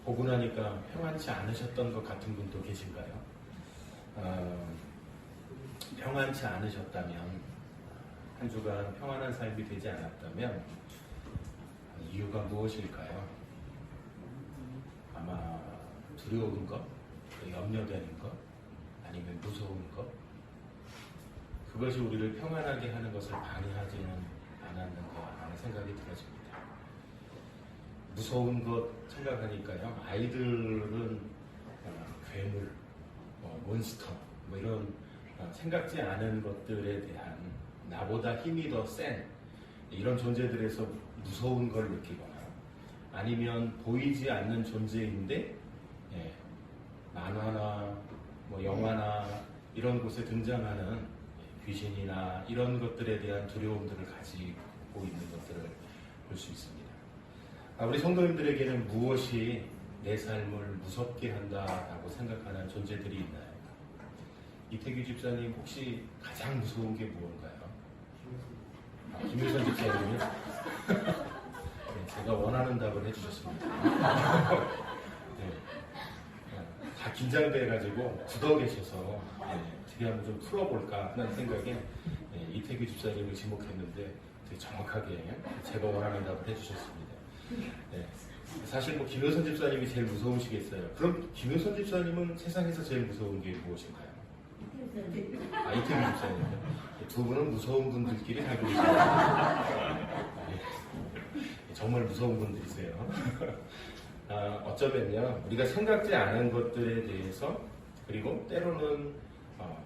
보고 나니까 평안치 않으셨던 것 같은 분도 계신가요? 평안치 않으셨다면, 한 주간 평안한 삶이 되지 않았다면 이유가 무엇일까요? 아마 두려운 것, 염려되는 것, 아니면 무서운 것, 그것이 우리를 평안하게 하는 것을 방해하지는 않았는가 하는 생각이 들어집니다. 무서운 것 생각하니까요, 아이들은 괴물, 몬스터, 이런 생각지 않은 것들에 대한 나보다 힘이 더 센 이런 존재들에서 무서운 걸 느끼거나, 아니면 보이지 않는 존재인데 만화나 영화나 이런 곳에 등장하는 귀신이나 이런 것들에 대한 두려움들을 가지고 있는 것들을 볼 수 있습니다. 우리 성도님들에게는 무엇이 내 삶을 무섭게 한다라고 생각하는 존재들이 있나요? 이태규 집사님 혹시 가장 무서운 게 무언가요? 김효선 집사님이요? 네, 제가 원하는 답을 해주셨습니다. 네, 다 긴장돼가지고 굳어 계셔서 어떻게 하면 좀 풀어볼까 하는 생각에 이태규 집사님을 지목했는데 되게 정확하게 제가 원하는 답을 해주셨습니다. 네, 사실 김효선 집사님이 제일 무서우시겠어요. 그럼 김효선 집사님은 세상에서 제일 무서운 게 무엇인가요? 이태규 집사님이요. 두 분은 무서운 분들끼리 살고 계십니다. 정말 무서운 분들이세요. 어쩌면요, 우리가 생각지 않은 것들에 대해서, 그리고 때로는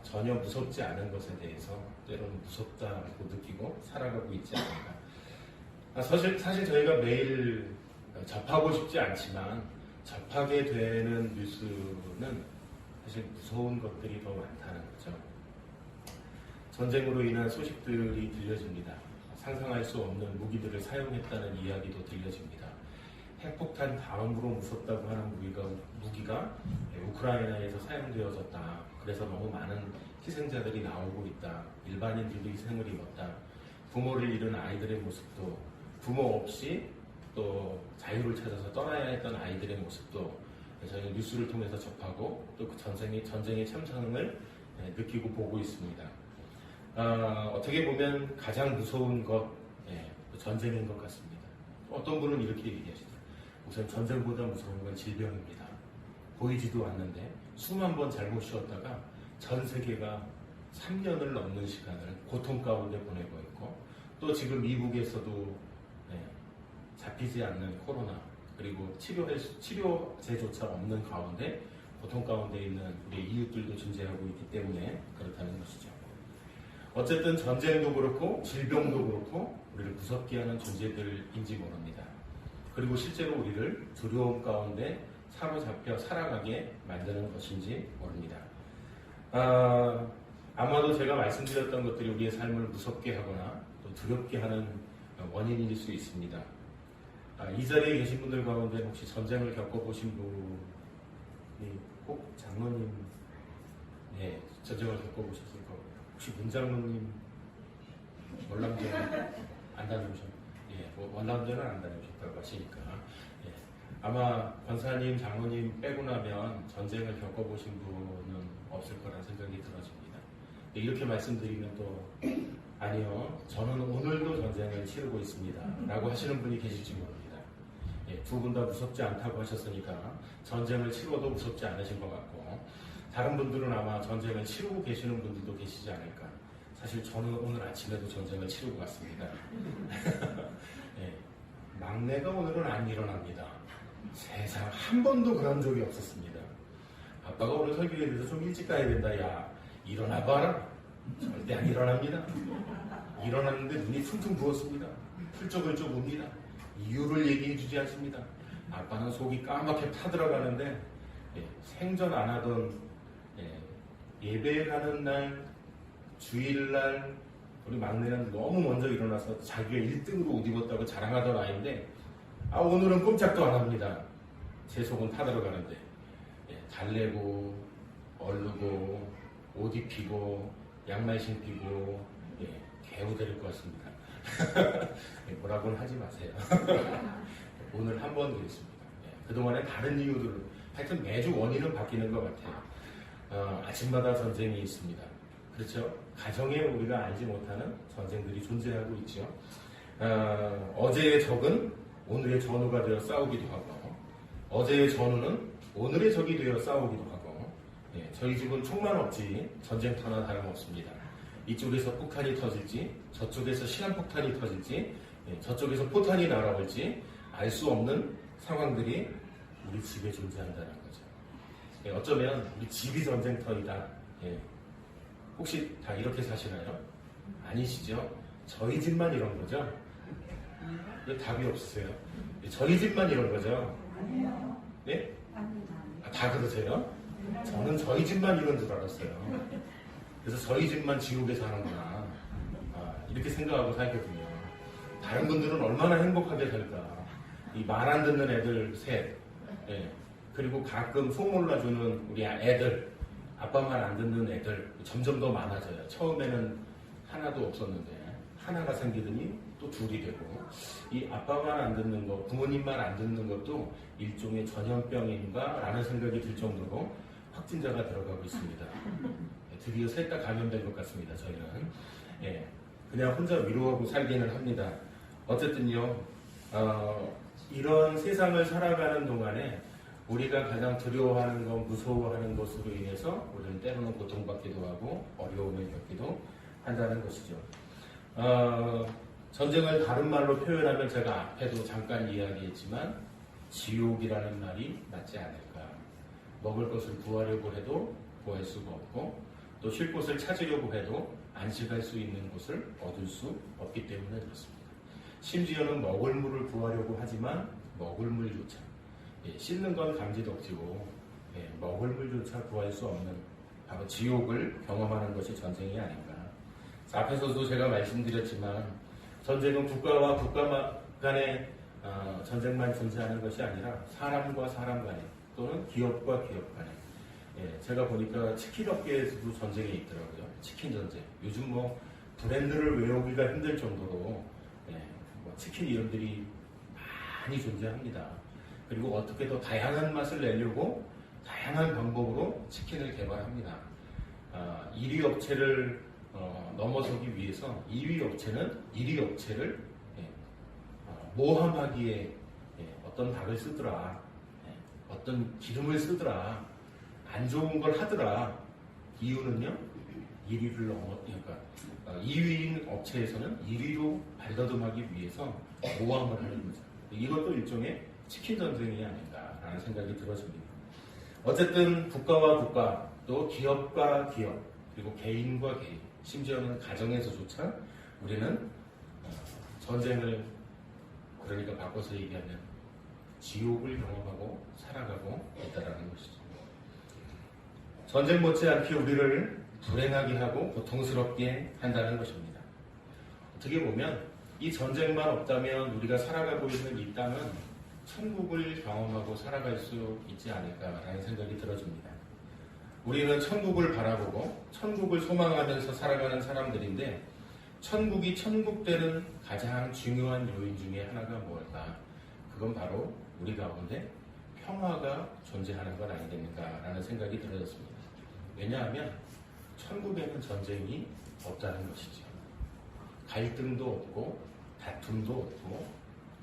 전혀 무섭지 않은 것에 대해서 때로는 무섭다고 느끼고 살아가고 있지 않을까. 사실 저희가 매일 접하고 싶지 않지만 접하게 되는 뉴스는 사실 무서운 것들이 더 많다는 거죠. 전쟁으로 인한 소식들이 들려집니다. 상상할 수 없는 무기들을 사용했다는 이야기도 들려집니다. 핵폭탄 다음으로 무섭다고 하는 무기가 우크라이나에서 사용되어졌다. 그래서 너무 많은 희생자들이 나오고 있다. 일반인들도 희생을 입었다. 부모를 잃은 아이들의 모습도, 부모 없이 또 자유를 찾아서 떠나야 했던 아이들의 모습도 저희는 뉴스를 통해서 접하고 또 그 전쟁의 참상을 느끼고 보고 있습니다. 어떻게 보면 가장 무서운 것, 전쟁인 것 같습니다. 어떤 분은 이렇게 얘기하시죠. 우선 전쟁보다 무서운 건 질병입니다. 보이지도 않는데 수만 번 잘못 쉬었다가 전 세계가 3년을 넘는 시간을 고통 가운데 보내고 있고, 또 지금 미국에서도 잡히지 않는 코로나, 그리고 치료제조차 없는 가운데 고통 가운데 있는 우리 이웃들도 존재하고 있기 때문에 그렇다는 것이죠. 어쨌든 전쟁도 그렇고 질병도 그렇고 우리를 무섭게 하는 존재들인지 모릅니다. 그리고 실제로 우리를 두려움 가운데 사로잡혀 살아가게 만드는 것인지 모릅니다. 아마도 제가 말씀드렸던 것들이 우리의 삶을 무섭게 하거나 또 두렵게 하는 원인일 수 있습니다. 이 자리에 계신 분들 가운데 혹시 전쟁을 겪어보신 분이 꼭 장로님, 전쟁을 겪어보셨을 거고, 혹시 문장로님 월남전 안 다녀오셨나요? 월남전은 안 다녀오셨다고 하시니까 아마 권사님, 장로님 빼고 나면 전쟁을 겪어보신 분은 없을 거란 생각이 들어집니다. 이렇게 말씀드리면 또 아니요, 저는 오늘도 전쟁을 치르고 있습니다 라고 하시는 분이 계실지 모릅니다. 두 분 다 무섭지 않다고 하셨으니까 전쟁을 치러도 무섭지 않으신 것 같고, 다른 분들은 아마 전쟁을 치르고 계시는 분들도 계시지 않을까. 사실 저는 오늘 아침에도 전쟁을 치르고 갔습니다. 막내가 오늘은 안 일어납니다. 세상 한 번도 그런 적이 없었습니다. 아빠가 오늘 설교에 대해서 좀 일찍 가야 된다. 야, 일어나봐라. 절대 안 일어납니다. 일어났는데 눈이 퉁퉁 부었습니다. 훌쩍훌쩍 웁니다. 이유를 얘기해 주지 않습니다. 아빠는 속이 까맣게 타들어가는데 생전 안 하던 예배 가는 날, 주일날 우리 막내는 너무 먼저 일어나서 자기가 1등으로 옷 입었다고 자랑하던 아이인데 오늘은 꼼짝도 안 합니다. 제 속은 타들어가는데 달래고 얼르고 옷 입히고 양말 신기고 개우될 것 같습니다. 뭐라고는 하지 마세요. 오늘 한 번 그랬습니다. 그동안에 다른 이유들, 하여튼 매주 원인은 바뀌는 것 같아요. 아침마다 전쟁이 있습니다. 그렇죠? 가정에 우리가 알지 못하는 전쟁들이 존재하고 있죠. 어제의 적은 오늘의 전우가 되어 싸우기도 하고, 어제의 전우는 오늘의 적이 되어 싸우기도 하고, 예, 저희 집은 총만 없지 전쟁터나 다름없습니다. 이쪽에서 폭탄이 터질지, 저쪽에서 시한폭탄이 터질지, 예, 저쪽에서 포탄이 날아올지 알 수 없는 상황들이 우리 집에 존재한다는 거죠. 예, 어쩌면 우리 집이 전쟁터이다. 예, 혹시 다 이렇게 사시나요? 아니시죠? 저희 집만 이런 거죠? 왜 답이 없으세요? 저희 집만 이런 거죠? 아니에요. 네? 아닙니다. 다 그러세요? 저는 저희 집만 이런 줄 알았어요. 그래서 저희 집만 지옥에 사는구나. 이렇게 생각하고 살거든요. 다른 분들은 얼마나 행복하게 살까. 이 말 안 듣는 애들 셋. 예. 그리고 가끔 소몰라주는 우리 애들. 아빠 말 안 듣는 애들. 점점 더 많아져요. 처음에는 하나도 없었는데 하나가 생기더니 또 둘이 되고, 이 아빠 말 안 듣는 거, 부모님 말 안 듣는 것도 일종의 전염병인가 라는 생각이 들 정도로 확진자가 들어가고 있습니다. 드디어 셋 다 감염된 것 같습니다. 저희는 그냥 혼자 위로하고 살기는 합니다. 어쨌든요, 이런 세상을 살아가는 동안에 우리가 가장 두려워하는 것, 무서워하는 것으로 인해서 우리는 때로는 고통받기도 하고 어려움을 겪기도 한다는 것이죠. 전쟁을 다른 말로 표현하면 제가 앞에도 잠깐 이야기했지만 지옥이라는 말이 맞지 않을까. 먹을 것을 구하려고 해도 구할 수가 없고, 또 쉴 곳을 찾으려고 해도 안식할 수 있는 곳을 얻을 수 없기 때문에 그렇습니다. 심지어는 먹을 물을 구하려고 하지만 먹을 물조차, 씻는 건 감지덕지고 먹을 물조차 구할 수 없는 바로 지옥을 경험하는 것이 전쟁이 아닌가. 앞에서도 제가 말씀드렸지만 전쟁은 국가와 국가 간의 전쟁만 존재하는 것이 아니라 사람과 사람 간에, 또는 기업과 기업 간에, 제가 보니까 치킨 업계에서도 전쟁이 있더라고요. 치킨 전쟁. 요즘 뭐 브랜드를 외우기가 힘들 정도로 치킨 이름들이 많이 존재합니다. 그리고 어떻게 더 다양한 맛을 내려고 다양한 방법으로 치킨을 개발합니다. 1위 업체를 넘어서기 위해서 2위 업체는 1위 업체를 모함하기에 어떤 닭을 쓰더라, 어떤 기름을 쓰더라, 안 좋은 걸 하더라. 이유는요, 1위를 그러니까 2위인 업체에서는 1위로 발돋움하기 위해서 모함을 하는 거죠. 이것도 일종의 치킨 전쟁이 아닌가라는 생각이 들어집니다. 어쨌든 국가와 국가, 또 기업과 기업, 그리고 개인과 개인, 심지어는 가정에서조차 우리는 전쟁을, 그러니까 바꿔서 얘기하면 지옥을 경험하고 살아가고 있다는 것이죠. 전쟁 못지않게 우리를 불행하게 하고 고통스럽게 한다는 것입니다. 어떻게 보면 이 전쟁만 없다면 우리가 살아가고 있는 이 땅은 천국을 경험하고 살아갈 수 있지 않을까라는 생각이 들어집니다. 우리는 천국을 바라보고 천국을 소망하면서 살아가는 사람들인데, 천국이 천국되는 가장 중요한 요인 중에 하나가 무엇일까? 그건 바로 우리 가운데 평화가 존재하는 것 아니겠는가라는 생각이 들어졌습니다. 왜냐하면 천국에는 전쟁이 없다는 것이죠. 갈등도 없고 다툼도 없고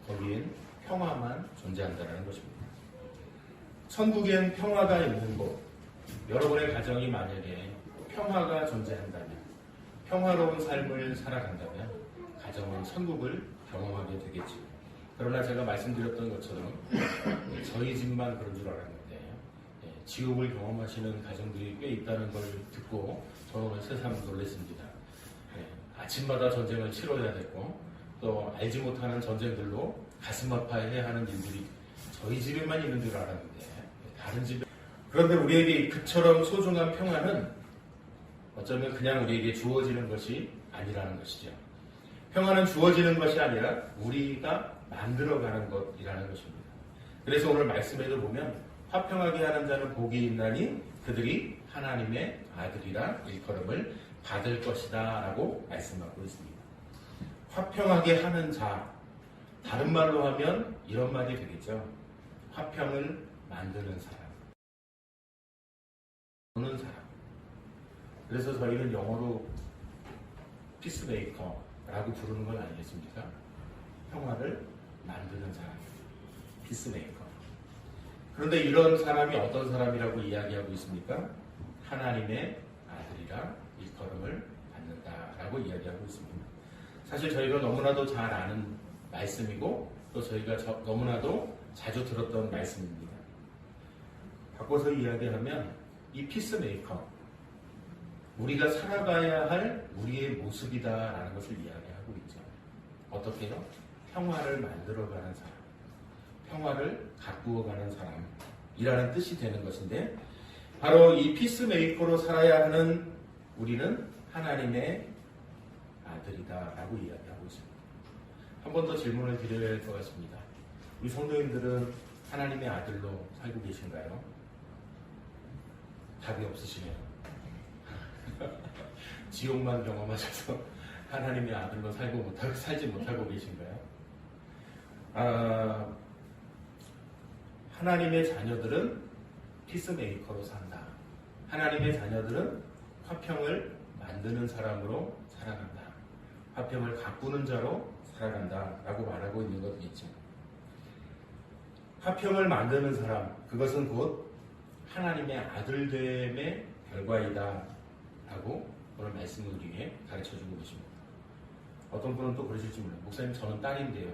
거기엔 평화만 존재한다는 것입니다. 천국엔 평화가 있는 곳, 여러분의 가정이 만약에 평화가 존재한다면, 평화로운 삶을 살아간다면 가정은 천국을 경험하게 되겠죠. 그러나 제가 말씀드렸던 것처럼 저희 집만 그런 줄 알았는데 지옥을 경험하시는 가정들이 꽤 있다는 걸 듣고 저는 새삼 놀랐습니다. 아침마다 전쟁을 치러야 되고, 또 알지 못하는 전쟁들로 가슴 아파해야 하는 일들이 저희 집에만 있는 줄 알았는데 다른 집에. 그런데 우리에게 그처럼 소중한 평화는 어쩌면 그냥 우리에게 주어지는 것이 아니라는 것이죠. 평화는 주어지는 것이 아니라 우리가 만들어가는 것이라는 것입니다. 그래서 오늘 말씀에도 보면 화평하게 하는 자는 복이 있나니 그들이 하나님의 아들이라 일컬음을 받을 것이다 라고 말씀하고 있습니다. 화평하게 하는 자, 다른 말로 하면 이런 말이 되겠죠. 화평을 만드는 사람, 보는 사람. 그래서 저희는 영어로 피스메이커라고 부르는 건 아니겠습니까? 평화를 만드는 사람, 피스메이커. 그런데 이런 사람이 어떤 사람이라고 이야기하고 있습니까? 하나님의 아들이라 일컬음을 받는다라고 이야기하고 있습니다. 사실 저희가 너무나도 잘 아는 말씀이고 또 저희가 너무나도 자주 들었던 말씀입니다. 바꿔서 이야기하면 이 피스메이커, 우리가 살아가야 할 우리의 모습이다라는 것을 이야기하고 있죠. 어떻게요? 평화를 만들어가는 사람, 평화를 가꾸어가는 사람이라는 뜻이 되는 것인데, 바로 이 피스메이커로 살아야 하는 우리는 하나님의 아들이다라고 이야기하고 있습니다. 한 번 더 질문을 드려야 할 것 같습니다. 우리 성도님들은 하나님의 아들로 살고 계신가요? 답이 없으시네요. 지옥만 경험하셔서 하나님의 아들로 살지 못하고 계신가요? 하나님의 자녀들은 피스메이커로 산다. 하나님의 자녀들은 화평을 만드는 사람으로 살아간다. 화평을 가꾸는 자로 살아간다 라고 말하고 있는 것이죠. 화평을 만드는 사람, 그것은 곧 하나님의 아들됨의 결과이다 라고 오늘 말씀을 우리에게 가르쳐주고 계십니다. 어떤 분은 또 그러실지 몰라요. 목사님, 저는 딸인데요.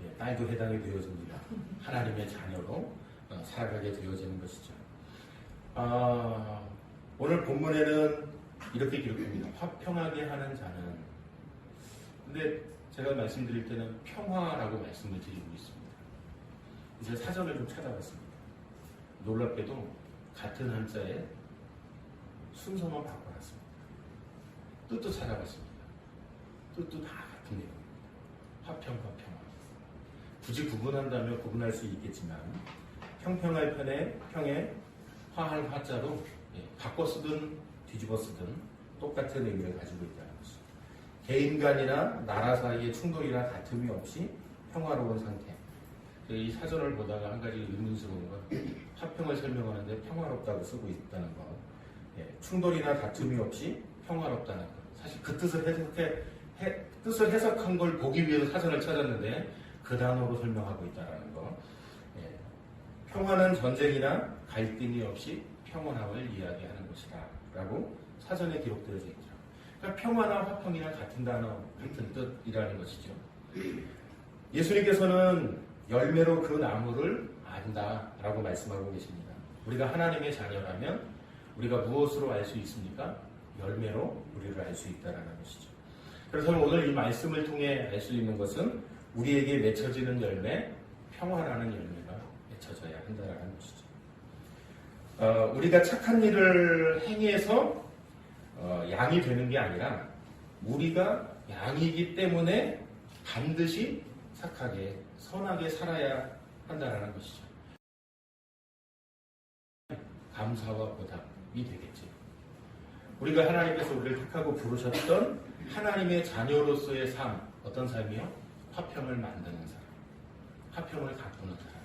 네, 딸도 해당이 되어집니다. 하나님의 자녀로 살아가게 되어지는 것이죠. 오늘 본문에는 이렇게 기록됩니다. 화평하게 하는 자는. 근데 제가 말씀드릴 때는 평화라고 말씀을 드리고 있습니다. 이제 사전을 좀 찾아봤습니다. 놀랍게도 같은 한자에 순서만 바꿔놨습니다. 뜻도 찾아봤습니다. 뜻도 다 같은 내용입니다. 화평, 화평. 굳이 구분한다면 구분할 수 있겠지만 평평할 편에 평에 화할 화자로 바꿔 쓰든 뒤집어 쓰든 똑같은 의미를 가지고 있다는 것이죠. 개인 간이나 나라 사이의 충돌이나 다툼이 없이 평화로운 상태. 이 사전을 보다가 한 가지 의문스러운 건 화평을 설명하는데 평화롭다고 쓰고 있다는 것. 충돌이나 다툼이 없이 평화롭다는 것. 사실 그 뜻을 해석한 걸 보기 위해서 사전을 찾았는데 그 단어로 설명하고 있다는 것. 평화는 전쟁이나 갈등이 없이 평온함을 이야기하는 것이다 라고 사전에 기록되어져 있죠. 그러니까 평화나 화평이나 같은 단어, 같은 뜻이라는 것이죠. 예수님께서는 열매로 그 나무를 안다 라고 말씀하고 계십니다. 우리가 하나님의 자녀라면 우리가 무엇으로 알 수 있습니까? 열매로 우리를 알 수 있다는 것이죠. 그래서 오늘 이 말씀을 통해 알 수 있는 것은 우리에게 맺혀지는 열매, 평화라는 열매가 맺혀져야 한다는 것이죠. 우리가 착한 일을 행해서 양이 되는 게 아니라 우리가 양이기 때문에 반드시 착하게, 선하게 살아야 한다는 것이죠. 감사와 보답이 되겠죠. 우리가 하나님께서 우리를 택하고 부르셨던 하나님의 자녀로서의 삶, 어떤 삶이요? 화평을 만드는 사람, 화평을 가꾸는 사람.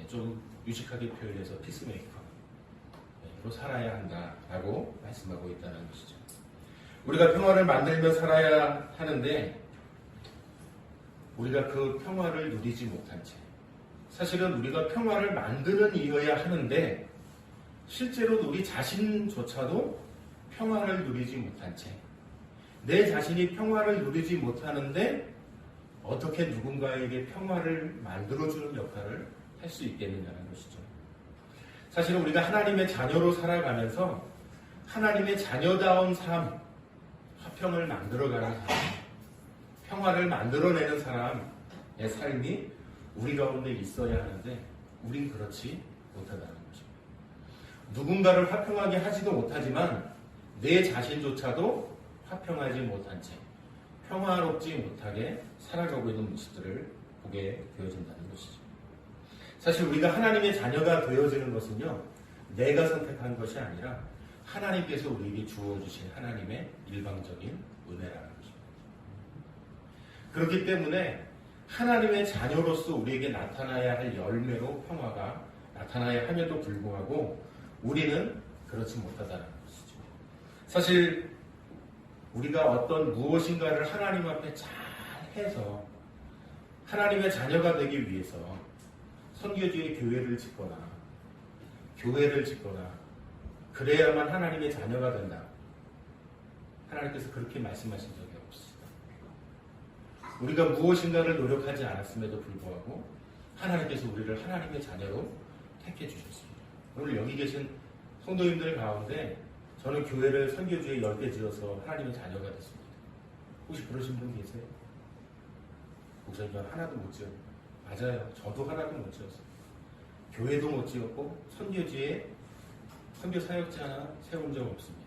좀 유식하게 표현해서 피스메이커로 살아야 한다라고 말씀하고 있다는 것이죠. 우리가 평화를 만들며 살아야 하는데 우리가 그 평화를 누리지 못한 채, 사실은 우리가 평화를 만드는 이어야 하는데 실제로 우리 자신조차도 평화를 누리지 못한 채, 내 자신이 평화를 누리지 못하는데 어떻게 누군가에게 평화를 만들어주는 역할을 할 수 있겠느냐는 것이죠. 사실 우리가 하나님의 자녀로 살아가면서 하나님의 자녀다운 삶, 화평을 만들어가는 사람, 평화를 만들어내는 사람의 삶이 우리 가운데 있어야 하는데 우린 그렇지 못하다는 것입니다. 누군가를 화평하게 하지도 못하지만 내 자신조차도 화평하지 못한 채 평화롭지 못하게 살아가고 있는 모습들을 보게 되어진다는 것이죠. 사실 우리가 하나님의 자녀가 되어지는 것은요, 내가 선택한 것이 아니라 하나님께서 우리에게 주어주신 하나님의 일방적인 은혜라는 것입니다. 그렇기 때문에 하나님의 자녀로서 우리에게 나타나야 할 열매로 평화가 나타나야 함에도 불구하고 우리는 그렇지 못하다는 것이죠. 사실 우리가 어떤 무엇인가를 하나님 앞에 잘 해서 하나님의 자녀가 되기 위해서 선교지에 교회를 짓거나 그래야만 하나님의 자녀가 된다. 하나님께서 그렇게 말씀하신 적이 없습니다. 우리가 무엇인가를 노력하지 않았음에도 불구하고 하나님께서 우리를 하나님의 자녀로 택해 주셨습니다. 오늘 여기 계신 성도님들 가운데 저는 교회를 선교지에 10개 지어서 하나님의 자녀가 됐습니다. 혹시 그러신 분 계세요? 목사님 전 하나도 못 지었어요. 맞아요. 저도 하나도 못 지었어요. 교회도 못 지었고 선교지에 선교 사역자 하나 세운 적 없습니다.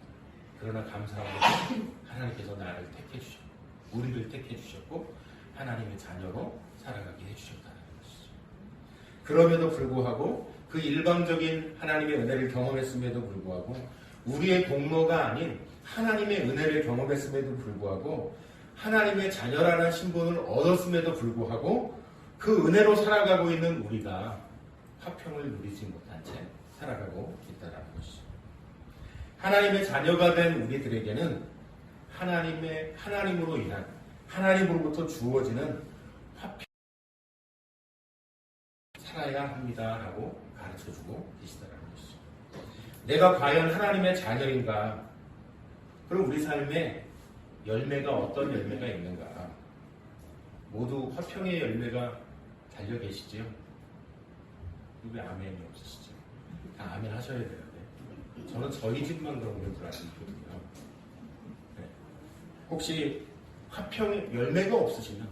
그러나 감사하게도 하나님께서 나를 택해 주셨고 우리를 택해 주셨고 하나님의 자녀로 살아가게 해주셨다는 것이죠. 그럼에도 불구하고 그 일방적인 하나님의 은혜를 경험했음에도 불구하고 우리의 공로가 아닌 하나님의 은혜를 경험했음에도 불구하고 하나님의 자녀라는 신분을 얻었음에도 불구하고 그 은혜로 살아가고 있는 우리가 화평을 누리지 못한 채 살아가고 있다는 것이죠. 하나님의 자녀가 된 우리들에게는 하나님으로 인한 하나님으로부터 주어지는 화평 살아야 합니다라고 가르쳐주고 계시다는 것이죠. 내가 과연 하나님의 자녀인가? 그럼 우리 삶에 열매가 어떤 열매가 있는가? 모두 화평의 열매가 달려 계시지요? 왜 아멘이 없으시죠? 다 아멘 하셔야 되는데 저는 저희 집만 그런 건 줄 알거든요. 네. 혹시 화평의 열매가 없으시면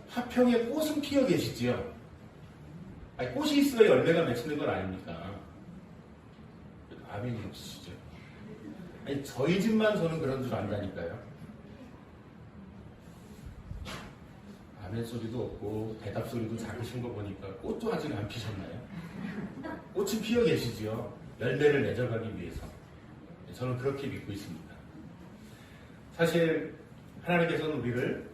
화평의 꽃은 피어 계시지요? 아니, 꽃이 있어야 열매가 맺히는 건 아닙니까? 아멘이 없으시죠? 아니, 저희 집만 저는 그런 줄 안다니까요. 아멘 소리도 없고 대답 소리도 작으신 거 보니까 꽃도 아직 안 피셨나요? 꽃은 피어 계시지요. 열매를 맺어가기 위해서. 저는 그렇게 믿고 있습니다. 사실 하나님께서는 우리를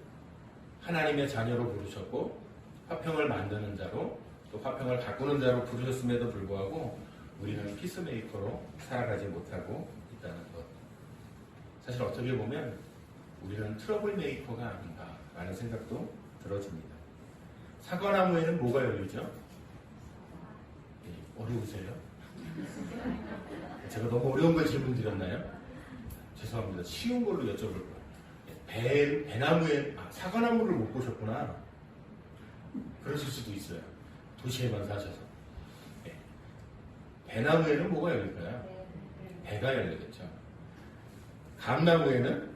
하나님의 자녀로 부르셨고 화평을 만드는 자로 또 화평을 가꾸는 자로 부르셨음에도 불구하고 우리는 피스메이커로 살아가지 못하고 있다는 것. 사실 어떻게 보면 우리는 트러블 메이커가 아닌가라는 생각도 들어집니다. 사과나무에는 뭐가 열리죠? 네, 어려우세요? 제가 너무 어려운 걸 질문 드렸나요? 죄송합니다. 쉬운 걸로 여쭤볼 거예요. 배나무에 사과나무를 못 보셨구나. 그러실 수도 있어요. 도시에만 사셔서. 네. 배나무에는 뭐가 열릴까요? 배가 열리겠죠. 감나무에는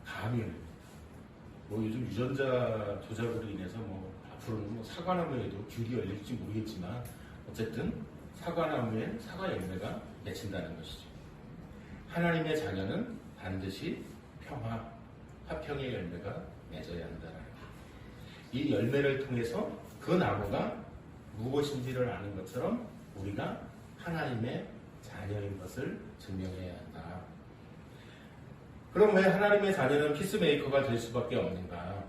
감이 열립니다. 뭐 요즘 유전자 조작으로 인해서 앞으로는 사과나무에도 귤이 열릴지 모르겠지만 어쨌든 사과나무엔 사과 열매가 맺힌다는 것이죠. 하나님의 자녀는 반드시 평화, 화평의 열매가 맺어야 한다는 것. 이 열매를 통해서 그 나무가 무엇인지를 아는 것처럼 우리가 하나님의 자녀인 것을 증명해야 한다. 그럼 왜 하나님의 자녀는 피스메이커가 될 수밖에 없는가?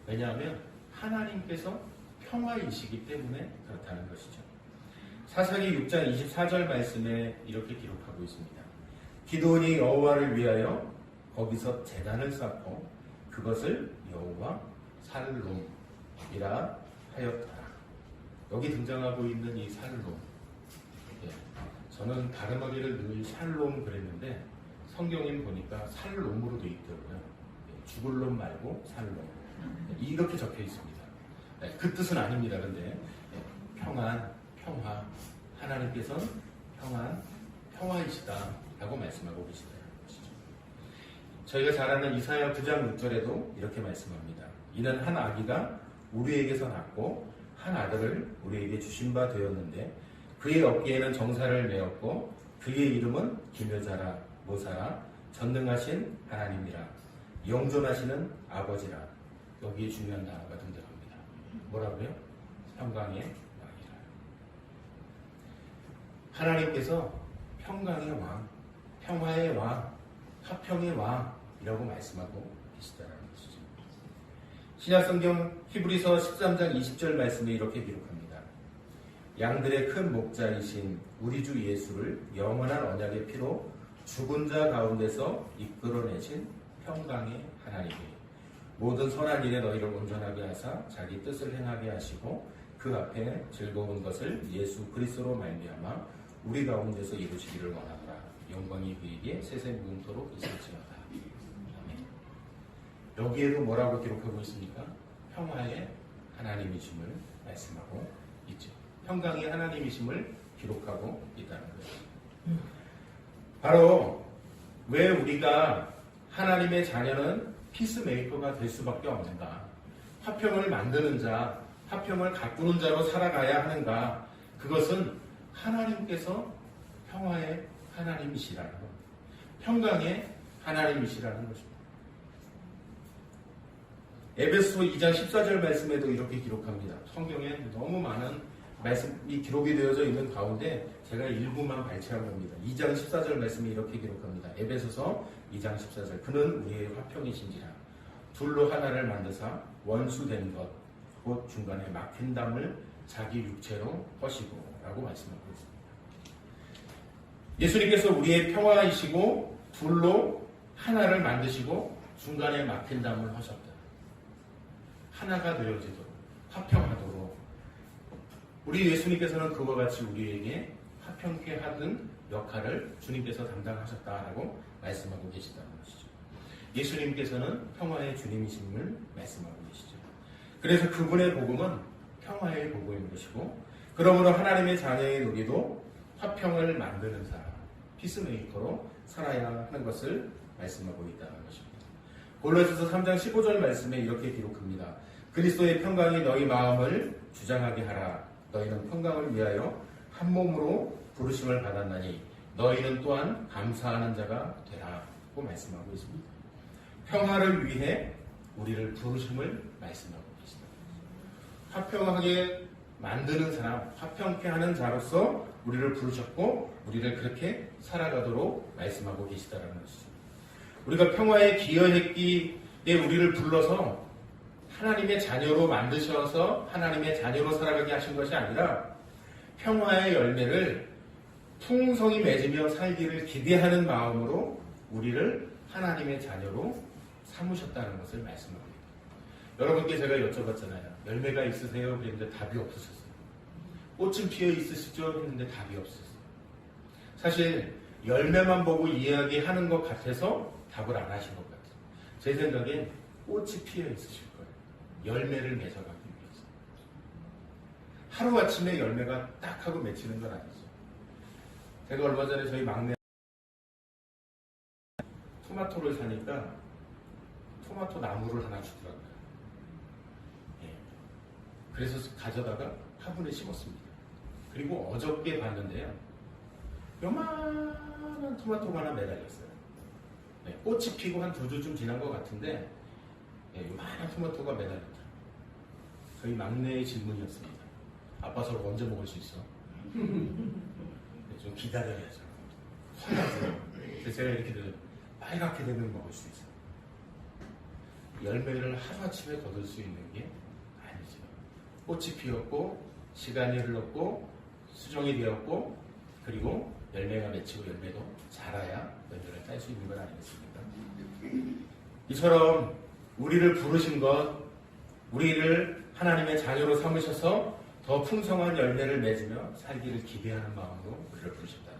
왜냐하면 하나님께서 평화이시기 때문에 그렇다는 것이죠. 사사기 6장 24절 말씀에 이렇게 기록하고 있습니다. 기드온이 여호와를 위하여 거기서 제단을 쌓고 그것을 여호와 살롬이라 하였더라. 여기 등장하고 있는 이 살롬, 저는 발음하기를 늘 샬롬 그랬는데 성경에 보니까 살롬으로 되어 있더라고요. 죽을 놈 말고 살롬 이렇게 적혀 있습니다. 그 뜻은 아닙니다. 근데 평화 하나님께서는 평화이시다라고 말씀하고 계시다는 것이죠. 저희가 잘 아는 이사야 9장 6절에도 이렇게 말씀합니다. 이는 한 아기가 우리에게서 낳고 한 아들을 우리에게 주신 바 되었는데 그의 어깨에는 정사를 메었고 그의 이름은 기묘자라 모사라 전능하신 하나님이라 영존하시는 아버지라. 여기에 중요한 단어가 등장합니다. 뭐라고요? 평강의 왕이라. 하나님께서 평강의 왕, 평화의 왕, 화평의 왕이라고 말씀하고 계시다는 것이죠. 신약성경 히브리서 13장 20절 말씀에 이렇게 기록합니다. 양들의 큰 목자이신 우리 주 예수를 영원한 언약의 피로 죽은 자 가운데서 이끌어내신 평강의 하나님이 모든 선한 일에 너희를 온전하게 하사 자기 뜻을 행하게 하시고 그 앞에 즐거운 것을 예수 그리스도로 말미암아 우리 가운데서 이루시기를 원하노라. 영광이 그에게 세세 무궁토록 있을지어다. 아멘. 여기에도 뭐라고 기록하고 있습니까? 평화의 하나님이심을 말씀하고 있죠. 평강의 하나님이심을 기록하고 있다는 거예요. 바로 왜 우리가 하나님의 자녀는 피스메이커가 될 수밖에 없는가? 화평을 만드는 자, 화평을 가꾸는 자로 살아가야 하는가? 그것은 하나님께서 평화의 하나님이시라는 것, 평강의 하나님이시라는 것입니다. 에베소 2장 14절 말씀에도 이렇게 기록합니다. 성경에 너무 많은 말씀이 기록이 되어져 있는 가운데 제가 일부만 발췌한 겁니다. 2장 14절 말씀이 이렇게 기록합니다. 에베소서 2장 14절 그는 우리의 화평이신지라 둘로 하나를 만드사 원수된 것 곧 중간에 막힌 담을 자기 육체로 허시고 라고 말씀하고 있습니다. 예수님께서 우리의 평화이시고 둘로 하나를 만드시고 중간에 막힌 담을 하셨다. 하나가 되어지도록 화평하도록 우리 예수님께서는 그와 같이 우리에게 화평케 하는 역할을 주님께서 담당하셨다라고 말씀하고 계시다는 것이죠. 예수님께서는 평화의 주님이심을 말씀하고 계시죠. 그래서 그분의 복음은 평화의 복음인 것이고 그러므로 하나님의 자녀인 우리도 화평을 만드는 사람, 피스메이커로 살아야 하는 것을 말씀하고 있다는 것입니다. 골로새서 3장 15절 말씀에 이렇게 기록합니다. 그리스도의 평강이 너희 마음을 주장하게 하라. 너희는 평강을 위하여 한 몸으로 부르심을 받았나니 너희는 또한 감사하는 자가 되라고 말씀하고 있습니다. 평화를 위해 우리를 부르심을 말씀하고 계십니다. 화평하게 만드는 사람, 화평케 하는 자로서 우리를 부르셨고 우리를 그렇게 살아가도록 말씀하고 계시다는 것이죠. 우리가 평화에 기여했기에 우리를 불러서 하나님의 자녀로 만드셔서 하나님의 자녀로 살아가게 하신 것이 아니라 평화의 열매를 풍성히 맺으며 살기를 기대하는 마음으로 우리를 하나님의 자녀로 삼으셨다는 것을 말씀하고 있습니다. 여러분께 제가 여쭤봤잖아요. 열매가 있으세요? 그랬는데 답이 없으셨어요. 꽃은 피어 있으시죠? 했는데 답이 없으셨어요. 사실 열매만 보고 이야기하는 것 같아서 답을 안 하신 것 같아요. 제 생각에 꽃이 피어 있으실 거예요. 열매를 맺어가기 위해서. 하루아침에 열매가 딱 하고 맺히는 건 아니죠. 제가 얼마 전에 저희 막내 토마토를 사니까 토마토 나무를 하나 주더라고요. 예. 그래서 가져다가 화분에 심었습니다. 그리고 어저께 봤는데요. 요만한 토마토가 하나 매달렸어요. 예. 꽃이 피고 한 2주쯤 지난 것 같은데 예, 요만한 토마토가 매달렸다. 저희 막내의 질문이었습니다. 아빠 저를 언제 먹을 수 있어? 좀 기다려야죠. 화나서. 그래서 제가 이렇게 빨갛게 되면 먹을 수 있어요. 열매를 하루아침에 거둘 수 있는 게 아니죠. 꽃이 피었고 시간이 흘렀고 수정이 되었고 그리고 열매가 맺히고 열매도 자라야 열매를 딸 수 있는 건 아니겠습니까? 이처럼 우리를 부르신 것, 우리를 하나님의 자녀로 삼으셔서 더 풍성한 열매를 맺으며 살기를 기대하는 마음으로 우리를 부르셨다.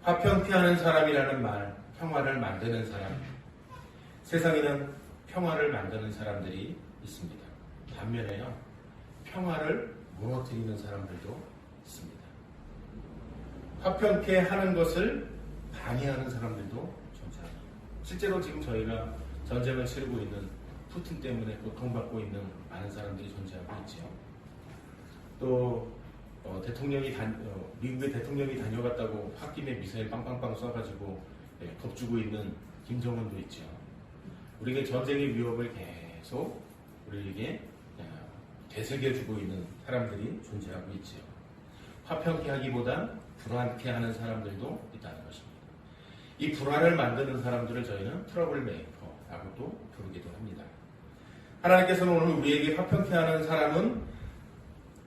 화평케 하는 사람이라는 말, 평화를 만드는 사람. 세상에는 평화를 만드는 사람들이 있습니다. 반면에요, 평화를 무너뜨리는 사람들도 있습니다. 화평케 하는 것을 방해하는 사람들도 존재합니다. 실제로 지금 저희가 전쟁을 치르고 있는 푸틴 때문에 고통받고 있는 많은 사람들이 존재하고 있죠. 또 미국의 대통령이 다녀갔다고 홧김에 미사일 빵빵빵 쏴가지고 겁주고 있는 김정은도 있죠. 우리에게 전쟁의 위협을 계속 우리에게 되새겨주고 있는 사람들이 존재하고 있죠. 화평케 하기보단 불안케 하는 사람들도 있다는 것입니다. 이 불안을 만드는 사람들을 저희는 트러블 메이커라고도 부르기도 합니다. 하나님께서는 오늘 우리에게 화평케 하는 사람은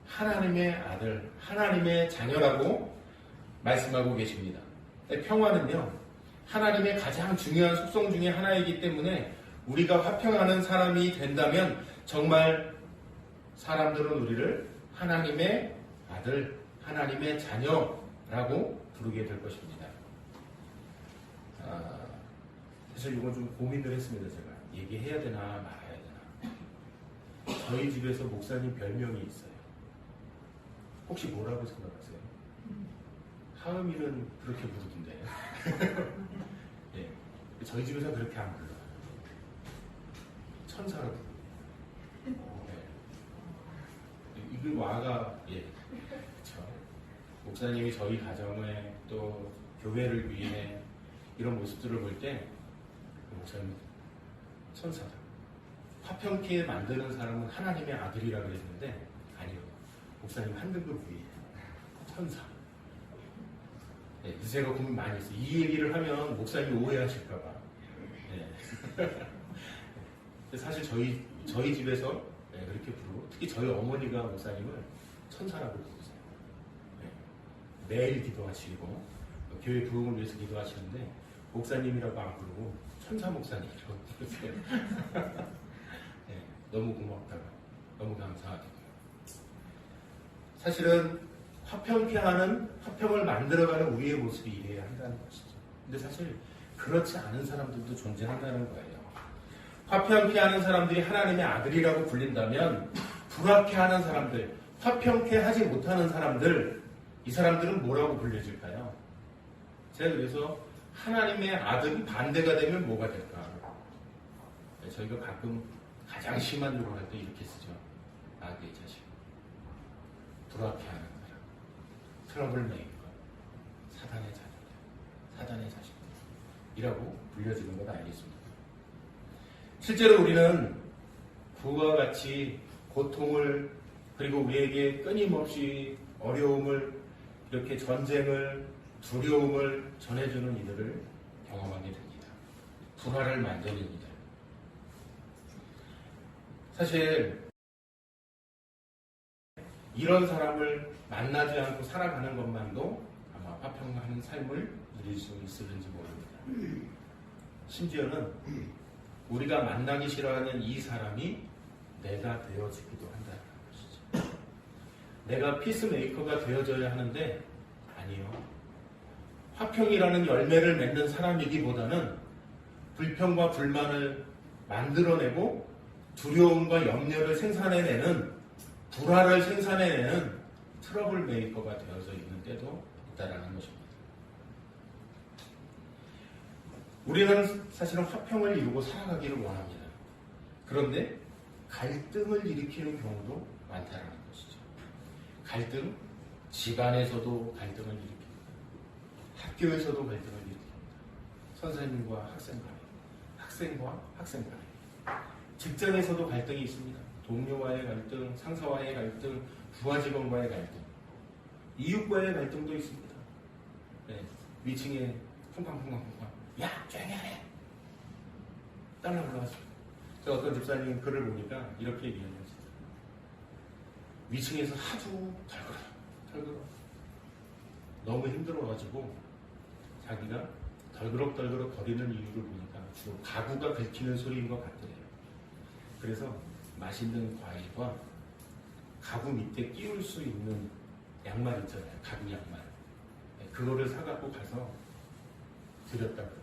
하나님의 아들, 하나님의 자녀라고 말씀하고 계십니다. 평화는요, 하나님의 가장 중요한 속성 중에 하나이기 때문에 우리가 화평하는 사람이 된다면 정말 사람들은 우리를 하나님의 아들, 하나님의 자녀라고 부르게 될 것입니다. 사실 이건 좀 고민을 했습니다. 제가 얘기해야 되나 말아야 되나. 저희 집에서 목사님 별명이 있어요. 혹시 뭐라고 생각하세요? 하음이는 그렇게 부르던데. 예, 저희 집에서 그렇게 안 불러요. 천사로 부르고. 예. 이게 와가, 예, 그렇죠. 목사님이 저희 가정에 또 교회를 위해 이런 모습들을 볼 때 목사님 천사다. 화평케 만드는 사람은 하나님의 아들이라고 그랬는데 아니요. 목사님 한 등급 위에 천사. 네, 제가 고민 많이 했어요. 이 얘기를 하면 목사님이 오해하실까봐. 네. 사실 저희 집에서 네, 그렇게 부르고 특히 저희 어머니가 목사님을 천사라고 부르세요. 네. 매일 기도하시고 교회 부흥을 위해서 기도하시는데 목사님이라고 안 부르고 천사 목사님이라고 부르세요. 네, 너무 고맙다고, 너무 감사하다고. 사실은 화평케 하는, 화평을 만들어가는 우리의 모습이 이래야 한다는 것이죠. 근데 사실 그렇지 않은 사람들도 존재한다는 거예요. 화평케 하는 사람들이 하나님의 아들이라고 불린다면 불화케 하는 사람들, 화평케 하지 못하는 사람들, 이 사람들은 뭐라고 불려질까요? 제가 그래서 하나님의 아들이 반대가 되면 뭐가 될까? 저희가 가끔 가장 심한 욕을 할 때 이렇게 쓰죠. 악의 자식, 불화케 하는 사람, 트러블 메이커, 사단의 자녀들, 사단의 자식들이라고 불려지는 것 아니겠습니까? 실제로 우리는 그와 같이 고통을, 그리고 우리에게 끊임없이 어려움을, 이렇게 전쟁을, 두려움을 전해주는 이들을 경험하게 됩니다. 불화를 만드는 이들. 사실 이런 사람을 만나지 않고 살아가는 것만도 아마 화평하는 삶을 누릴 수 있을지 모릅니다. 심지어는 우리가 만나기 싫어하는 이 사람이 내가 되어지기도 한다는 것이죠. 내가 피스메이커가 되어져야 하는데 아니요. 화평이라는 열매를 맺는 사람이기보다는 불평과 불만을 만들어내고 두려움과 염려를 생산해내는, 불화를 생산해내는 트러블 메이커가 되어져 있는 때도 있다는 것입니다. 우리는 사실은 화평을 이루고 살아가기를 원합니다. 그런데 갈등을 일으키는 경우도 많다는 것이죠. 갈등, 집안에서도 갈등을 일으킵니다. 학교에서도 갈등을 일으킵니다. 선생님과 학생 간에, 학생과 학생 간에, 직장에서도 갈등이 있습니다. 동료와의 갈등, 상사와의 갈등, 부하 직원과의 갈등, 이웃과의 갈등도 있습니다. 네, 위층에 쿵쾅쿵쾅쿵쾅, 야 조용히 하래, 딸라 올라왔어요. 제가 어떤 집사님 글을 보니까 이렇게 얘기하는 거죠. 위층에서 하도 덜그럭 너무 힘들어가지고 자기가 덜그럭 거리는 이유를 보니까 주로 가구가 긁히는 소리인 것 같더래요. 그래서 맛있는 과일과 가구 밑에 끼울 수 있는 양말 있잖아요. 가구 양말. 그거를 사갖고 가서 드렸다고 그러더라고요.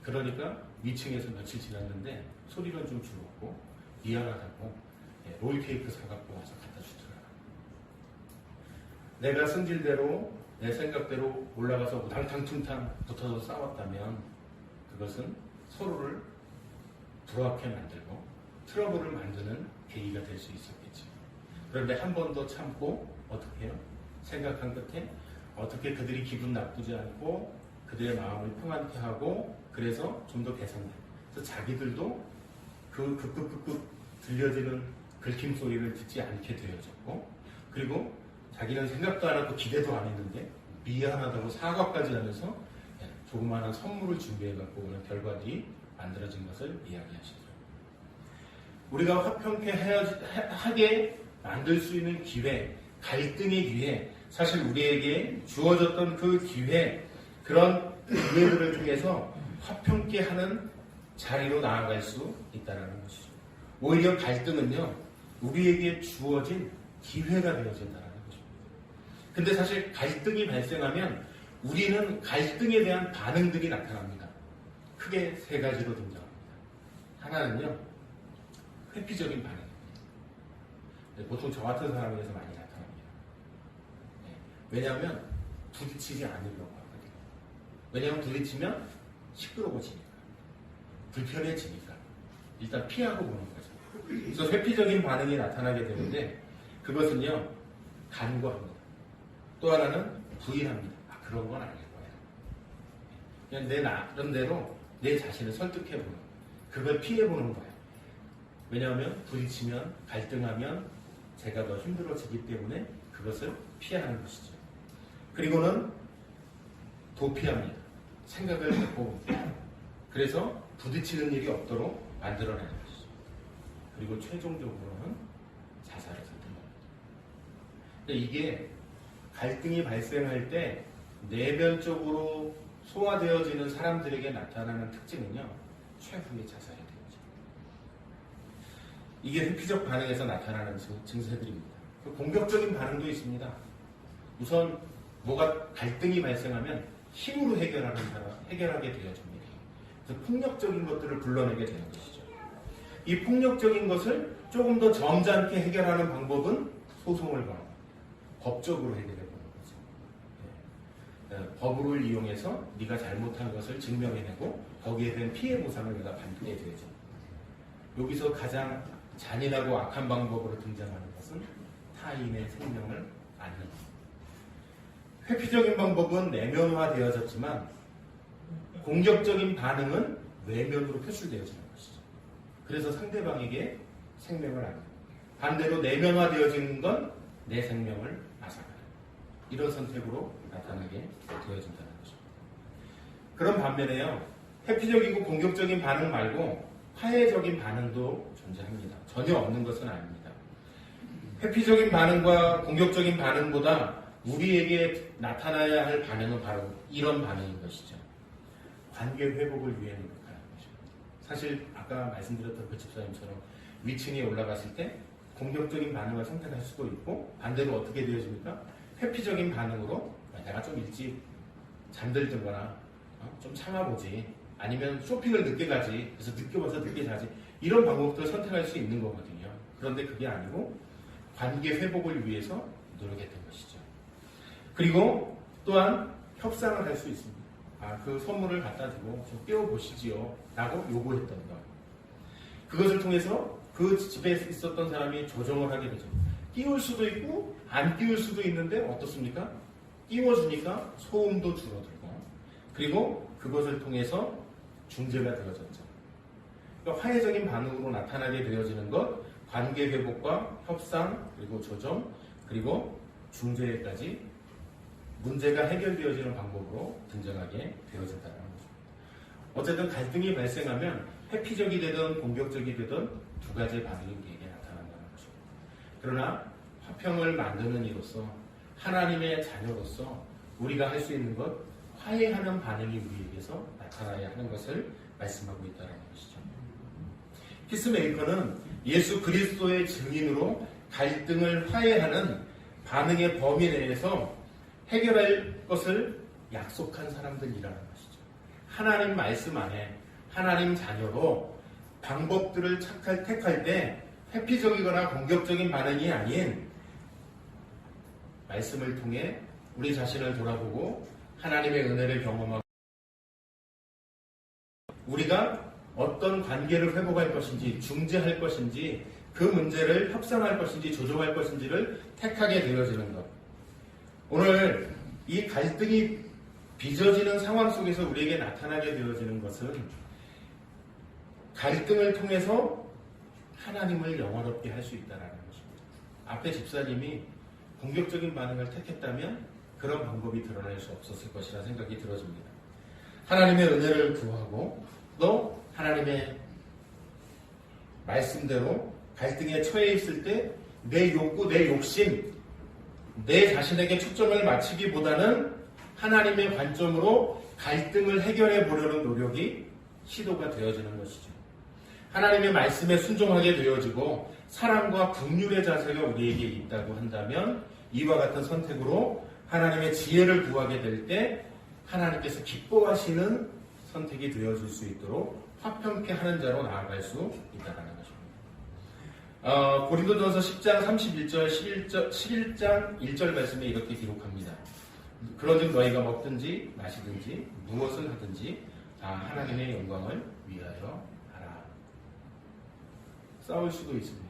그러니까 위층에서 며칠 지났는데 소리는 좀 줄었고 미안하다고 롤케이크 사갖고 와서 갖다 주더라고요. 내가 승질대로 내 생각대로 올라가서 우당탕퉁탕 붙어서 싸웠다면 그것은 서로를 불화하게 만들고 트러블을 만드는 계기가 될 수 있었겠죠. 그런데 한 번 더 참고 어떻게 해요? 생각한 끝에 어떻게 그들이 기분 나쁘지 않고 그들의 마음을 평안케 하고 그래서 좀 더 개선돼. 그래서 자기들도 그 급급급 들려지는 긁힘 소리를 듣지 않게 되어졌고 그리고 자기는 생각도 안 하고 기대도 안 했는데 미안하다고 사과까지 하면서 조그마한 선물을 준비해 갖고 오는 결과들이 만들어진 것을 이야기하시죠. 우리가 화평케 하게 만들 수 있는 기회, 갈등의 기회, 사실 우리에게 주어졌던 그 기회, 그런 기회들을 통해서 화평케 하는 자리로 나아갈 수 있다는 것이죠. 오히려 갈등은요, 우리에게 주어진 기회가 되어진다는 것입니다. 근데 사실 갈등이 발생하면 우리는 갈등에 대한 반응들이 나타납니다. 크게 세 가지로 등장합니다. 하나는요, 회피적인 반응입니다. 보통 저 같은 사람에게서 많이 나타납니다. 왜냐하면 부딪히지 않으려고 하거든요. 왜냐하면 부딪히면 시끄러워지니까, 불편해지니까 일단 피하고 보는 거죠. 그래서 회피적인 반응이 나타나게 되는데 그것은요, 간과합니다. 또 하나는 부인합니다. 그런 건 아닐 거예요. 그냥 내 나름대로 내 자신을 설득해보는 거예요. 그걸 피해보는 거예요. 왜냐하면 부딪히면, 갈등하면 제가 더 힘들어지기 때문에 그것을 피하는 것이죠. 그리고는 도피합니다. 생각을 바꿔봅니다. 그래서 부딪히는 일이 없도록 만들어내는 것이죠. 그리고 최종적으로는 자살을 선택합니다. 근데 이게 갈등이 발생할 때 내면적으로 소화되어지는 사람들에게 나타나는 특징은요, 최후의 자살이 되죠. 이게 회피적 반응에서 나타나는 증세들입니다. 공격적인 반응도 있습니다. 우선 뭐가 갈등이 발생하면 힘으로 해결하게 되어집니다. 그래서 폭력적인 것들을 불러내게 되는 것이죠. 이 폭력적인 것을 조금 더 점잖게 해결하는 방법은 소송을 걸어 법적으로 해결해 보는 거죠. 법을 이용해서 네가 잘못한 것을 증명해내고 거기에 대한 피해 보상을 내가 받게 되죠. 여기서 가장 잔인하고 악한 방법으로 등장하는 것은 타인의 생명을 앗는 것. 회피적인 방법은 내면화되어졌지만 공격적인 반응은 외면으로 표출되어지는 것이죠. 그래서 상대방에게 생명을 앗는 것. 반대로 내면화되어지는 건 내 생명을 앗아가는 이런 선택으로 나타나게 되어진다는 거죠. 그런 반면에요, 회피적이고 공격적인 반응 말고 화해적인 반응도 존재합니다. 전혀 없는 것은 아닙니다. 회피적인 반응과 공격적인 반응보다 우리에게 나타나야 할 반응은 바로 이런 반응인 것이죠. 관계 회복을 위해 노력하는 것입니다. 사실 아까 말씀드렸던 그 집사님처럼 위층에 올라갔을 때 공격적인 반응을 선택할 수도 있고 반대로 어떻게 되어집니까? 회피적인 반응으로 내가 좀 일찍 잠들든거나 좀 참아보지, 아니면 쇼핑을 늦게 가지, 그래서 늦게 와서 늦게 자지, 이런 방법들을 선택할 수 있는 거거든요. 그런데 그게 아니고 관계 회복을 위해서 노력했던 것이죠. 그리고 또한 협상을 할 수 있습니다. 그 선물을 갖다 주고 좀 띄워보시지요 라고 요구했던 것. 그것을 통해서 그 집에 있었던 사람이 조정을 하게 되죠. 띄울 수도 있고 안 띄울 수도 있는데 어떻습니까? 띄워주니까 소음도 줄어들고, 그리고 그것을 통해서 중재가 되어졌죠. 그러니까 화해적인 반응으로 나타나게 되어지는 것, 관계 회복과 협상, 그리고 조정, 그리고 중재까지 문제가 해결되어지는 방법으로 등장하게 되어진다는 거죠. 어쨌든 갈등이 발생하면 회피적이 되든 공격적이 되든 두 가지의 반응이 우리에게 나타난다는 거죠. 그러나 화평을 만드는 이로써, 하나님의 자녀로서 우리가 할 수 있는 것, 화해하는 반응이 우리에게서 나타나야 하는 것을 말씀하고 있다는 것이죠. 피스메이커는 예수 그리스도의 증인으로 갈등을 화해하는 반응의 범위 내에서 해결할 것을 약속한 사람들이라는 것이죠. 하나님 말씀 안에 하나님 자녀로 방법들을 택할 때 회피적이거나 공격적인 반응이 아닌 말씀을 통해 우리 자신을 돌아보고 하나님의 은혜를 경험하고 우리가 어떤 관계를 회복할 것인지, 중재할 것인지, 그 문제를 협상할 것인지 조정할 것인지를 택하게 되어지는 것. 오늘 이 갈등이 빚어지는 상황 속에서 우리에게 나타나게 되어지는 것은 갈등을 통해서 하나님을 영원롭게 할 수 있다는 것입니다. 앞에 집사님이 공격적인 반응을 택했다면 그런 방법이 드러날 수 없었을 것이라 생각이 들어집니다. 하나님의 은혜를 구하고 또 하나님의 말씀대로 갈등에 처해 있을 때 내 욕구, 내 욕심, 내 자신에게 초점을 맞추기보다는 하나님의 관점으로 갈등을 해결해 보려는 노력이 시도가 되어지는 것이죠. 하나님의 말씀에 순종하게 되어지고 사랑과 긍휼의 자세가 우리에게 있다고 한다면 이와 같은 선택으로 하나님의 지혜를 구하게 될 때 하나님께서 기뻐하시는 선택이 되어질 수 있도록 화평케 하는 자로 나아갈 수 있다는 것입니다. 고린도전서 10장 31절 11장 1절 말씀에 이렇게 기록합니다. 그런즉 너희가 먹든지 마시든지 무엇을 하든지 다 하나님의 영광을 위하여 하라. 싸울 수도 있습니다.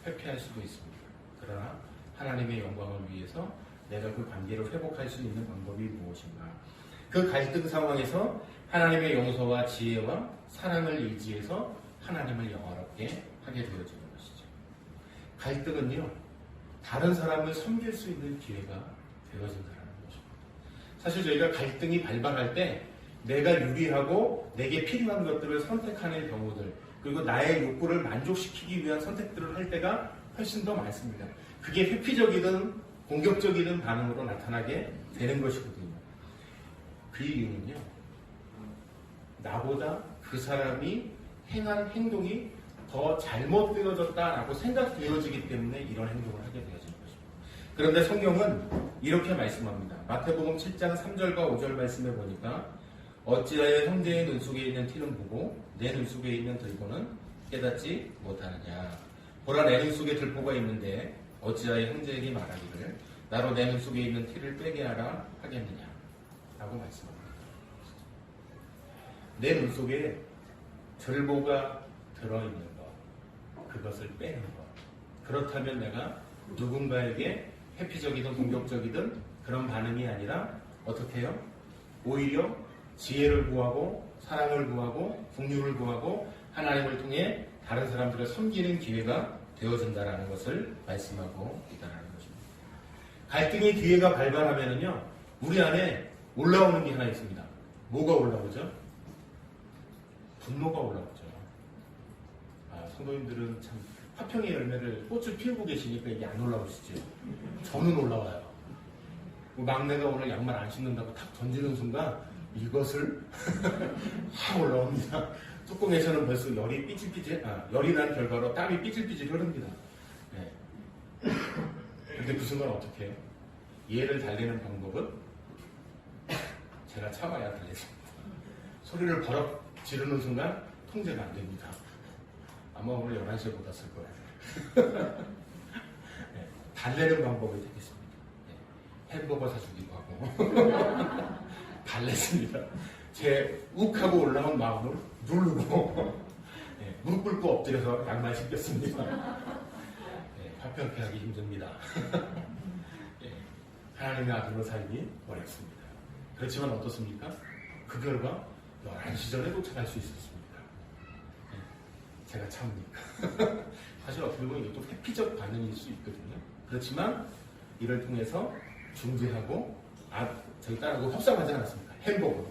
회피할 수도 있습니다. 그러나 하나님의 영광을 위해서 내가 그 관계를 회복할 수 있는 방법이 무엇인가? 그 갈등 상황에서 하나님의 용서와 지혜와 사랑을 의지해서 하나님을 영화롭게 하게 되어지는 것이죠. 갈등은요, 다른 사람을 섬길 수 있는 기회가 되어진다는 것입니다. 사실 저희가 갈등이 발발할 때 내가 유리하고 내게 필요한 것들을 선택하는 경우들, 그리고 나의 욕구를 만족시키기 위한 선택들을 할 때가 훨씬 더 많습니다. 그게 회피적이든 공격적이든 반응으로 나타나게 되는 것이거든요. 그 이유는요, 나보다 그 사람이 행한 행동이 더 잘못되어졌다라고 생각되어지기 때문에 이런 행동을 하게 되어지는 것입니다. 그런데 성경은 이렇게 말씀합니다. 마태복음 7장 3절과 5절 말씀에 보니까 어찌하여 형제의 눈 속에 있는 티는 보고 내 눈 속에 있는 들보는 깨닫지 못하느냐. 보라, 내 눈 속에 들보가 있는데 어찌하여 형제에게 말하기를 나로 내 눈 속에 있는 티를 빼게 하라 하겠느냐 라고 말씀합니다. 내 눈 속에 들보가 들어있는 것, 그것을 빼는 것. 그렇다면 내가 누군가에게 회피적이든 공격적이든 그런 반응이 아니라 어떻게 해요? 오히려 지혜를 구하고 사랑을 구하고 긍휼을 구하고 하나님을 통해 다른 사람들을 섬기는 기회가 되어진다는 것을 말씀하고 있다는 것입니다. 갈등의 기회가 발발하면은요, 우리 안에 올라오는 게 하나 있습니다. 뭐가 올라오죠? 분노가 올라오죠. 성도님들은 참 화평의 열매를 꽃을 피우고 계시니까 이게 안 올라오시죠. 저는 올라와요. 막내가 오늘 양말 안 신는다고 탁 던지는 순간 이것을 확 올라옵니다. 뚜껑에서는 벌써 열이 삐질삐질, 열이 난 결과로 땀이 삐질삐질 흐릅니다. 네. 근데 그 순간 어떻게 해요? 얘를 달래는 방법은 제가 참아야 달래집니다. 소리를 버럭 지르는 순간 통제가 안 됩니다. 아마 오늘 11시에 못 왔을 거예요. 네. 달래는 방법이 되겠습니다. 네. 햄버거 사주기도 하고 달랬습니다. 제 욱하고 올라온 마음을 누르고 네, 무릎 꿇고 엎드려서 양말 신겼습니다. 네, 화평케 하기 힘듭니다. 네, 하나님의 아들로 살기 어렵습니다. 그렇지만 어떻습니까? 그 결과 11시 전에 도착할 수 있었습니다. 네, 제가 참으니까. 사실 어떻게 보면 이것도 회피적 반응일 수 있거든요. 그렇지만 이를 통해서 중재하고 저희 딸하고 협상하지 않았습니까? 햄버거로.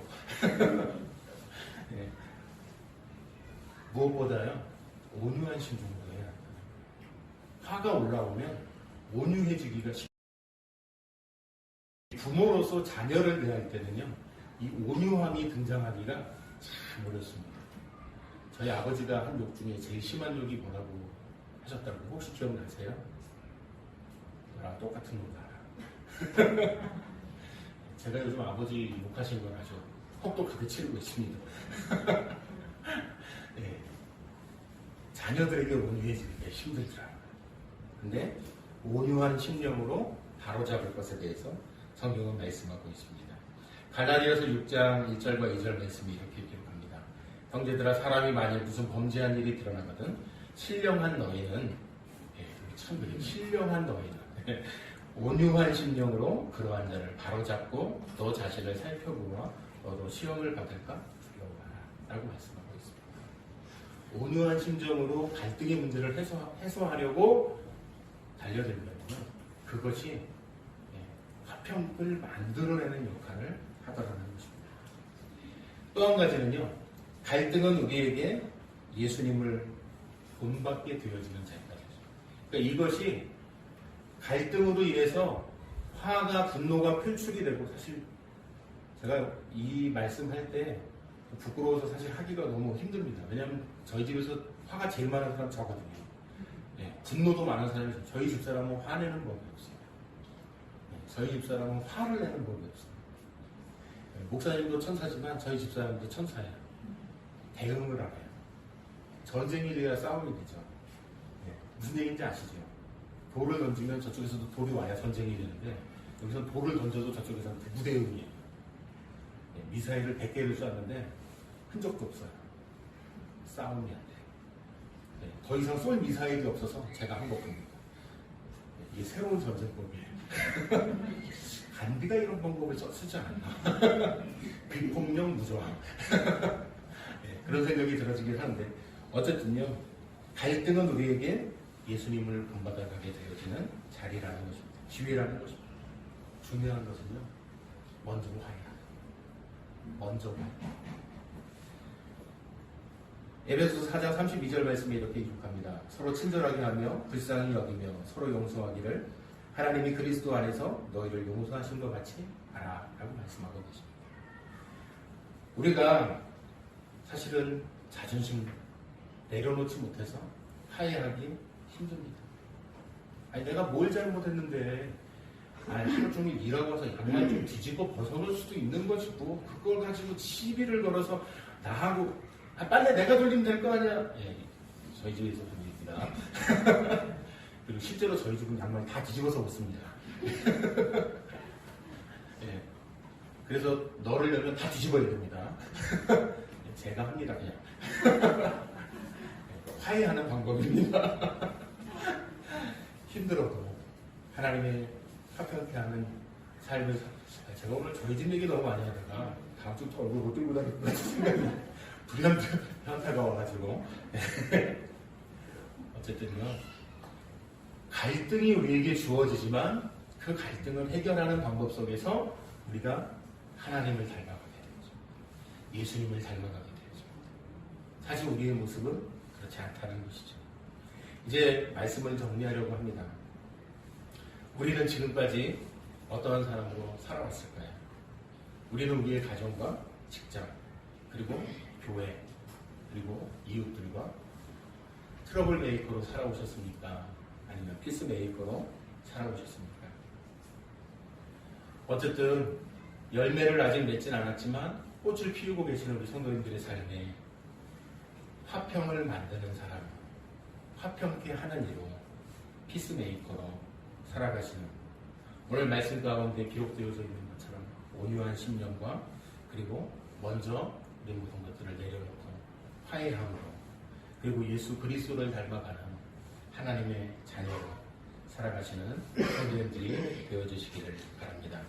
네. 무엇보다요, 온유한 심정으로 해야 합니다. 화가 올라오면 온유해지기가 쉽습니다. 부모로서 자녀를 대할 때는요, 이 온유함이 등장하기가 참 어렵습니다. 저희 아버지가 한 욕 중에 제일 심한 욕이 뭐라고 하셨다고 혹시 기억나세요? 너랑 똑같은 놈 알아. 제가 요즘 아버지 욕하신 걸 아주 혹독하게 치르고 있습니다. 네. 자녀들에게 온유해지기가 힘들더라고요. 근데 온유한 심령으로 바로잡을 것에 대해서 성경은 말씀하고 있습니다. 갈라디아서 6장 1절과 2절 말씀이 이렇게 기록합니다. 형제들아, 사람이 만일 무슨 범죄한 일이 드러나거든 신령한 너희는, 참 그래요. 신령한 너희는 온유한 심령으로 그러한 자를 바로잡고 너 자신을 살펴보아 너도 시험을 받을까 두려워하라 라고 말씀하고 있습니다. 온유한 심정으로 갈등의 문제를 해소하려고 달려들면요, 그것이 화평을 만들어내는 역할을 하더라는 것입니다. 또 한 가지는요, 갈등은 우리에게 예수님을 본받게 되어지는 자리가 되죠. 그러니까 이것이 갈등으로 인해서 화가 분노가 표출이 되고, 사실 제가 이 말씀할 때 부끄러워서 사실 하기가 너무 힘듭니다. 왜냐하면 저희 집에서 화가 제일 많은 사람 저거든요. 네, 분노도 많은 사람이 저희 집사람은 화내는 법이 없어요. 네, 저희 집사람은 화를 내는 법이 없어요. 네, 목사님도 천사지만 저희 집사람도 천사예요. 대응을 알아요. 전쟁이 돼야 싸움이 되죠. 네, 무슨 얘기인지 아시죠? 돌을 던지면 저쪽에서도 돌이 와야 전쟁이 되는데, 여기서 돌을 던져도 저쪽에서는 무대응이에요. 네, 미사일을 100개를 쐈는데 흔적도 없어요. 싸움이 안 돼요. 네, 더 이상 쏠 미사일이 없어서 제가 한 것뿐입니다. 네, 이게 새로운 전쟁법이에요. 간디가 이런 방법을 쓰지 않았나. 비폭력 무저항. 네, 그런 생각이 들어지긴 하는데, 어쨌든요, 갈등은 우리에게 예수님을 본받아가게 되어지는 자리라는 것입니다. 기회라는 것입니다. 중요한 것은요, 먼저 화해하는. 먼저 화해. 에베소서 4장 32절 말씀에 이렇게 기록합니다. 서로 친절하게 하며 불쌍히 여기며 서로 용서하기를 하나님이 그리스도 안에서 너희를 용서하신 것 같이 하라 라고 말씀하고 계십니다. 우리가 사실은 자존심 내려놓지 못해서 화해하기 힘듭니다. 아니, 내가 뭘 잘못했는데, 하루 종일 일하고 와서 양말 좀 뒤집어 벗어놓을 수도 있는 것이고, 그걸 가지고 시비를 걸어서 나하고, 빨래 내가 돌리면 될 거 아니야. 예, 저희 집에서 좀 얘기입니다. 그리고 실제로 저희 집은 양말 다 뒤집어서 벗습니다. 예, 그래서 너를 열면 다 뒤집어야 됩니다. 제가 합니다, 그냥. 화해하는 방법입니다. 힘들어도 하나님의 화평케 하는 삶을 제가 오늘 저희 집 얘기 너무 많이 하다가 다음 주부터 얼굴 못 들고 다닐 것 같은 생각이 현타가 와가지고 어쨌든요, 갈등이 우리에게 주어지지만 그 갈등을 해결하는 방법 속에서 우리가 하나님을 닮아가게 되죠. 예수님을 닮아가게 되죠. 사실 우리의 모습은 그렇지 않다는 것이죠. 이제 말씀을 정리하려고 합니다. 우리는 지금까지 어떠한 사람으로 살아왔을까요? 우리는 우리의 가정과 직장, 그리고 교회, 그리고 이웃들과 트러블 메이커로 살아오셨습니까? 아니면 피스 메이커로 살아오셨습니까? 어쨌든 열매를 아직 맺진 않았지만 꽃을 피우고 계시는 우리 성도님들의 삶에 화평을 만드는 사람, 화평케 하는 이로 피스메이커로 살아가시는, 오늘 말씀 가운데 기록되어져 있는 것처럼 온유한 심령과, 그리고 먼저 우리 모든 것들을 내려놓고 화해함으로, 그리고 예수 그리스도를 닮아가는 하나님의 자녀로 살아가시는 성도님들이 되어주시기를 바랍니다.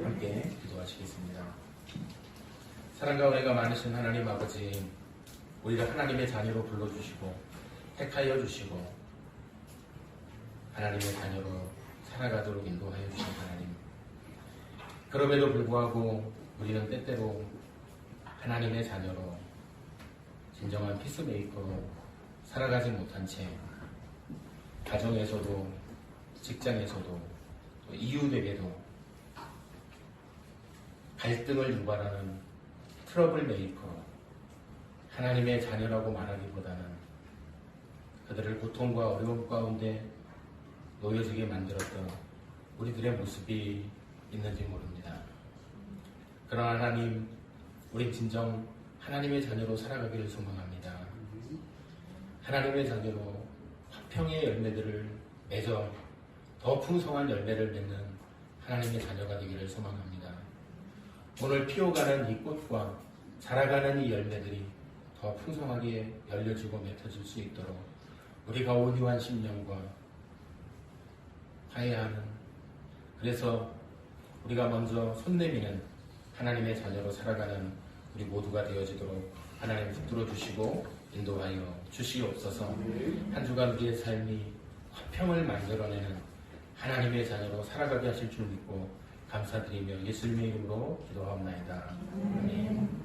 함께 기도하시겠습니다. 사랑과 은혜가 많으신 하나님 아버지, 우리를 하나님의 자녀로 불러주시고 택하여 주시고 하나님의 자녀로 살아가도록 인도하여 주신 하나님, 그럼에도 불구하고 우리는 때때로 하나님의 자녀로 진정한 피스메이커로 살아가지 못한 채 가정에서도 직장에서도 또 이웃에게도 갈등을 유발하는 트러블 메이커로 하나님의 자녀라고 말하기보다는 그들을 고통과 어려움 가운데 놓여지게 만들었던 우리들의 모습이 있는지 모릅니다. 그러나 하나님, 우린 진정 하나님의 자녀로 살아가기를 소망합니다. 하나님의 자녀로 화평의 열매들을 맺어 더 풍성한 열매를 맺는 하나님의 자녀가 되기를 소망합니다. 오늘 피어가는 이 꽃과 자라가는 이 열매들이 더 풍성하게 열려지고 맺혀질 수 있도록 우리가 온유한 심령과 화해하는, 그래서 우리가 먼저 손 내미는 하나님의 자녀로 살아가는 우리 모두가 되어지도록 하나님 붙들어 주시고 인도하여 주시옵소서. 한 주간 우리의 삶이 화평을 만들어내는 하나님의 자녀로 살아가게 하실 줄 믿고 감사드리며 예수님의 이름으로 기도하옵나이다. 아멘.